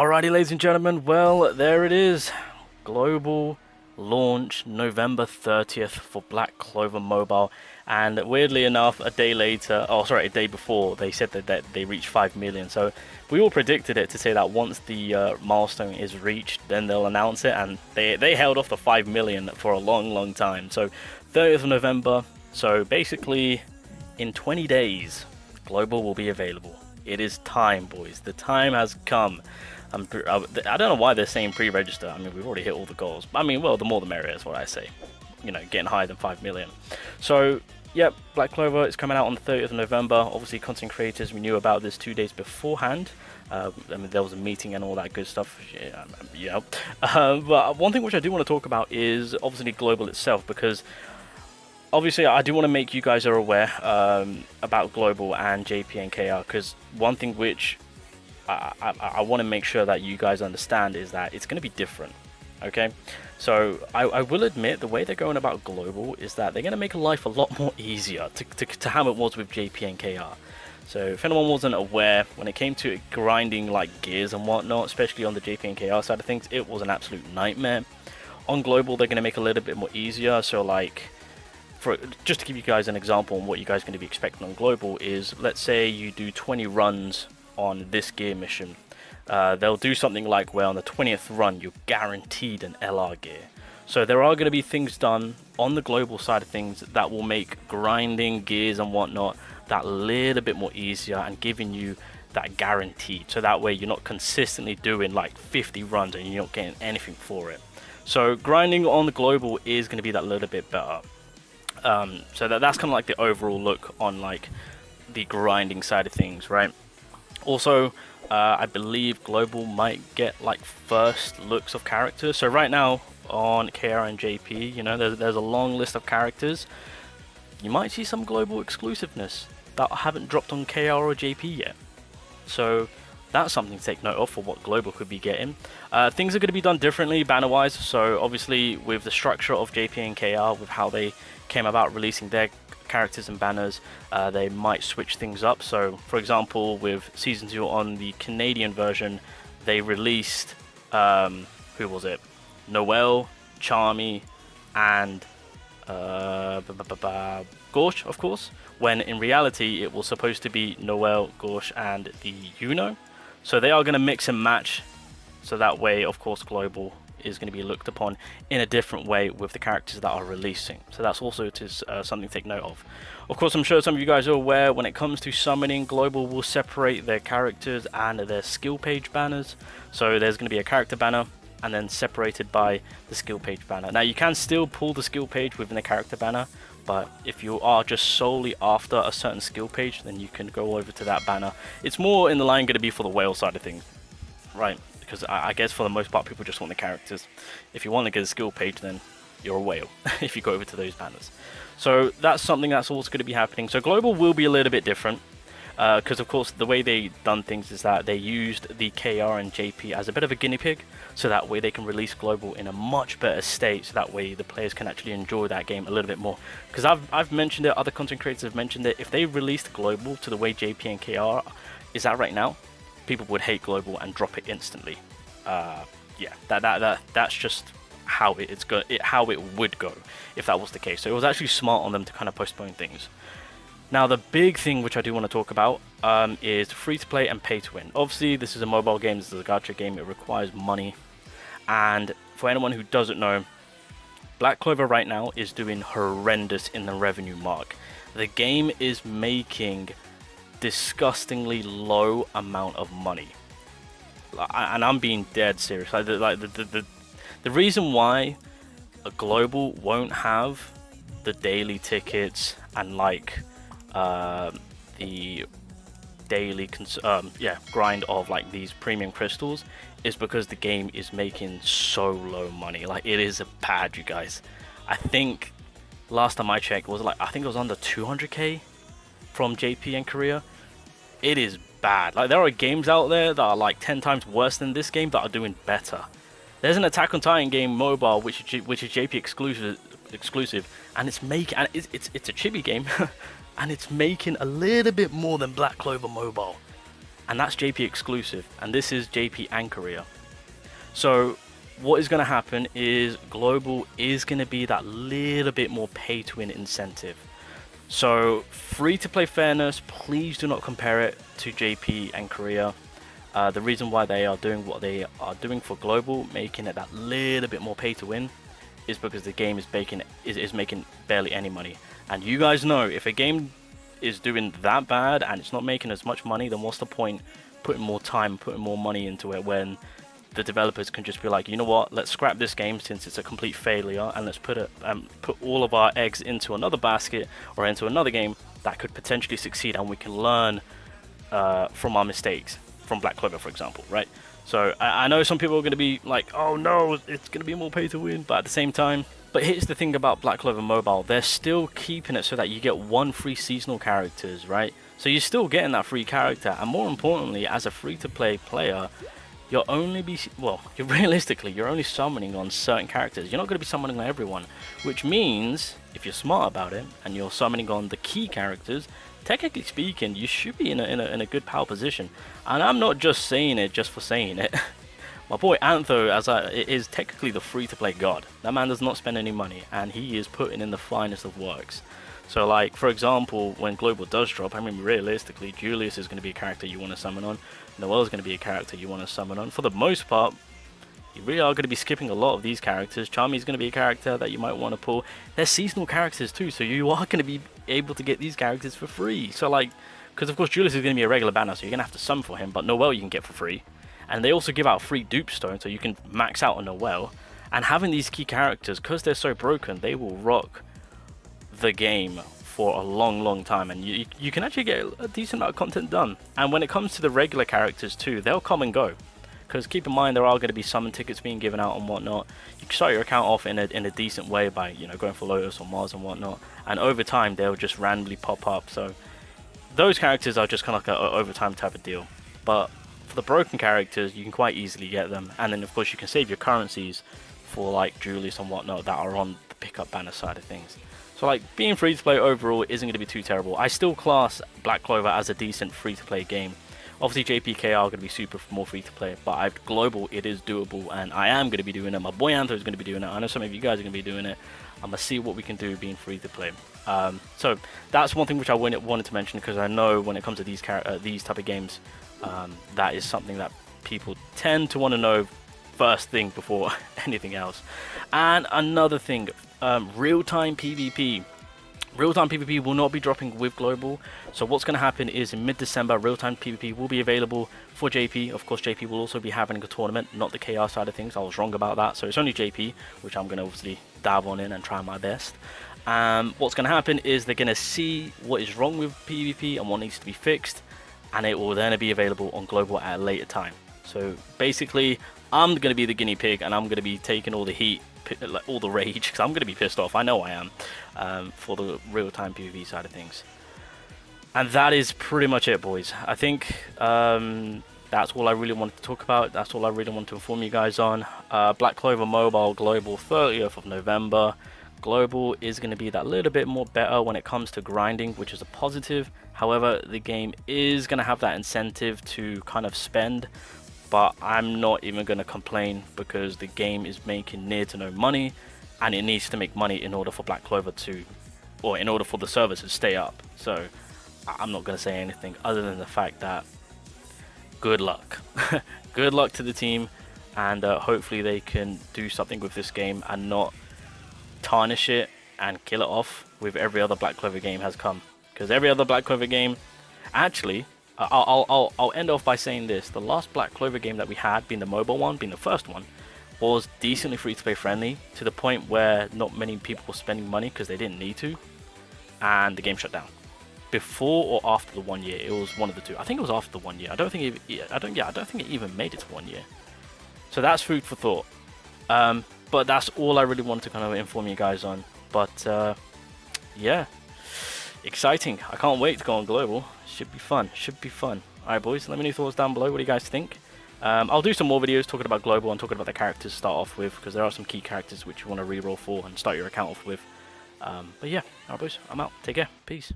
Alrighty, ladies and gentlemen, well, there it is. Global launch November 30th for Black Clover Mobile. And weirdly enough, a day later, a day before, they said that they reached 5 million. So we all predicted it to say that once the milestone is reached, then they'll announce it. And they held off the 5 million for a long time. So 30th of November. So basically, in 20 days, Global will be available. It is time, boys. The time has come. I don't know why they're saying pre-register. I mean, we've already hit all the goals. I mean, well, the more the merrier is what I say. You know, getting higher than 5 million. So, yep, Black Clover is coming out on the 30th of November. Obviously, content creators, we knew about this 2 days beforehand. I mean, there was a meeting and all that good stuff. Yeah. But one thing which I do want to talk about is obviously Global itself, because obviously I do want to make you guys are aware about Global and JP and KR, because one thing which I want to make sure that you guys understand is that it's going to be different. Okay, so I will admit the way they're going about Global is that they're going to make life a lot more easier to how it was with JP and KR. So if anyone wasn't aware, when it came to grinding like gears and whatnot, especially on the JP and KR side of things, it was an absolute nightmare. On Global, they're going to make it a little bit more easier. So like, just to give you guys an example on what you guys are going to be expecting on Global is, let's say you do 20 runs on this gear mission. They'll do something like where on the 20th run you're guaranteed an LR gear. So there are going to be things done on the Global side of things that will make grinding gears and whatnot that little bit more easier and giving you that guaranteed, so that way you're not consistently doing like 50 runs and you're not getting anything for it. So grinding on the Global is going to be that little bit better. So that's kind of like the overall look on like the grinding side of things, right? Also, I believe Global might get like first looks of characters. So right now on KR and JP, you know, there's a long list of characters. You might see some Global exclusiveness that haven't dropped on KR or JP yet. So that's something to take note of for what Global could be getting. Things are going to be done differently banner-wise. So obviously with the structure of JP and KR, with how they came about releasing their characters and banners, they might switch things up. So for example, with Season 2 on the Canadian version, they released, who was it? Noelle, Charmy, and Gorsh, of course, when in reality it was supposed to be Noelle, Gorsh, and the Yuno. So they are going to mix and match, so that way, of course, Global is going to be looked upon in a different way with the characters that are releasing. So that's also something to take note of. Of course, I'm sure some of you guys are aware when it comes to summoning, Global will separate their characters and their skill page banners. So there's going to be a character banner and then separated by the skill page banner. Now you can still pull the skill page within the character banner, but if you are just solely after a certain skill page, then you can go over to that banner. It's more in the line going to be for the whale side of things, right? Because I guess for the most part people just want the characters. If you want to get a skill page, then you're a whale if you go over to those banners. So that's something that's also going to be happening. So Global will be a little bit different, because of course the way they done things is that they used the KR and JP as a bit of a guinea pig, so that way they can release Global in a much better state, so that way the players can actually enjoy that game a little bit more. Because I've mentioned it, other content creators have mentioned it, if they released Global to the way JP and KR is at right now, people would hate Global and drop it instantly. Yeah, that's just how how it would go if that was the case. So it was actually smart on them to kind of postpone things. Now the big thing which I do want to talk about is free to play and pay to win. Obviously this is a mobile game, this is a gacha game, it requires money. And for anyone who doesn't know, Black Clover right now is doing horrendous in the revenue mark. The game is making disgustingly low amount of money, and I'm being dead serious. Like the reason why a Global won't have the daily tickets and like the daily grind of like these premium crystals is because the game is making so low money. Like it is bad, you guys. I think last time I checked was like, I think it was under 200k from JP and Korea. It is bad. Like there are games out there that are like 10 times worse than this game that are doing better. There's an Attack on Titan game mobile which is JP exclusive, and it's it's a chibi game and it's making a little bit more than Black Clover Mobile. and that's JP exclusive, and this is JP and Korea. So what is going to happen is global is going to be that little bit more pay to win incentive. So free to play fairness, please do not compare it to JP and Korea. The reason why they are doing what they are doing for global, making it that little bit more pay to win, is because the game is making barely any money. And you guys know, if a game is doing that bad and it's not making as much money, then what's the point putting more time, putting more money into it, when the developers can just be like, you know what, let's scrap this game since it's a complete failure, and let's put all of our eggs into another basket or into another game that could potentially succeed, and we can learn from our mistakes, from Black Clover, for example, right? So I know some people are going to be like, oh no, it's going to be more pay to win, but at the same time, but here's the thing about Black Clover Mobile, they're still keeping it so that you get 1 free seasonal characters, right? So you're still getting that free character, and more importantly, as a free-to-play player, you're only you're only summoning on certain characters. You're not going to be summoning on everyone, which means if you're smart about it and you're summoning on the key characters, technically speaking, you should be in a good power position. And I'm not just saying it just for saying it. My boy Antho is technically the free-to-play god. That man does not spend any money, and he is putting in the finest of works. So, like, for example, when Global does drop, I mean, realistically, Julius is going to be a character you want to summon on. Noelle is going to be a character you want to summon on. For the most part, you really are going to be skipping a lot of these characters. Charmy is going to be a character that you might want to pull. They're seasonal characters too, so you are going to be able to get these characters for free. So, like, because of course Julius is going to be a regular banner, so you're going to have to summon for him, but Noelle you can get for free. And they also give out free dupe stone, so you can max out on Noelle. And having these key characters, because they're so broken, they will rock the game for a long time, and you can actually get a decent amount of content done. And when it comes to the regular characters too, they'll come and go, because keep in mind there are going to be summon tickets being given out and whatnot. You can start your account off in a decent way by, you know, going for Lotus or Mars and whatnot, and over time they'll just randomly pop up. So those characters are just kind of like an over time type of deal. But for the broken characters, you can quite easily get them, and then of course you can save your currencies for like Julius and whatnot that are on the pickup banner side of things. So, like, being free to play overall isn't going to be too terrible. I still class Black Clover as a decent free to play game. Obviously JPK are going to be super more free to play, but global, it is doable, and I am going to be doing it. My boy Antho is going to be doing it. I know some of you guys are going to be doing it. I'm going to see what we can do being free to play. So that's one thing which I wanted to mention, because I know when it comes to these type of games, that is something that people tend to want to know first thing before anything else. And another thing, real-time PvP. Real-time PvP will not be dropping with global. So what's going to happen is in mid-December, real-time PvP will be available for JP. Of course, JP will also be having a tournament, not the KR side of things. I was wrong about that. So it's only JP, which I'm going to obviously dive on in and try my best. What's going to happen is they're going to see what is wrong with PvP and what needs to be fixed, and it will then be available on global at a later time. So basically, I'm going to be the guinea pig, and I'm going to be taking all the heat, all the rage, because I'm going to be pissed off. I know I am, for the real-time PvP side of things. And that is pretty much it, boys. I think that's all I really wanted to talk about. That's all I really want to inform you guys on. Black Clover Mobile Global 30th of November. Global is going to be that little bit more better when it comes to grinding, which is a positive. However, the game is going to have that incentive to kind of spend, but I'm not even going to complain, because the game is making near to no money, and it needs to make money in order for Black Clover to, or in order for the server to stay up. So I'm not going to say anything other than the fact that good luck. Good luck to the team, and hopefully they can do something with this game and not tarnish it and kill it off with every other Black Clover game has come. Because every other Black Clover game, actually, I'll end off by saying this: the last Black Clover game that we had, being the mobile one, being the first one, was decently free-to-play friendly, to the point where not many people were spending money because they didn't need to, and the game shut down. Before or after the 1 year, it was one of the two. I think it was after the 1 year. I don't think it even made it to 1 year. So that's food for thought. But that's all I really wanted to kind of inform you guys on. But yeah, exciting. I can't wait to go on global. Should be fun. Should be fun. Alright, boys, let me know your thoughts down below. What do you guys think? I'll do some more videos talking about global and talking about the characters to start off with, because there are some key characters which you want to reroll for and start your account off with. But yeah, alright, boys, I'm out. Take care. Peace.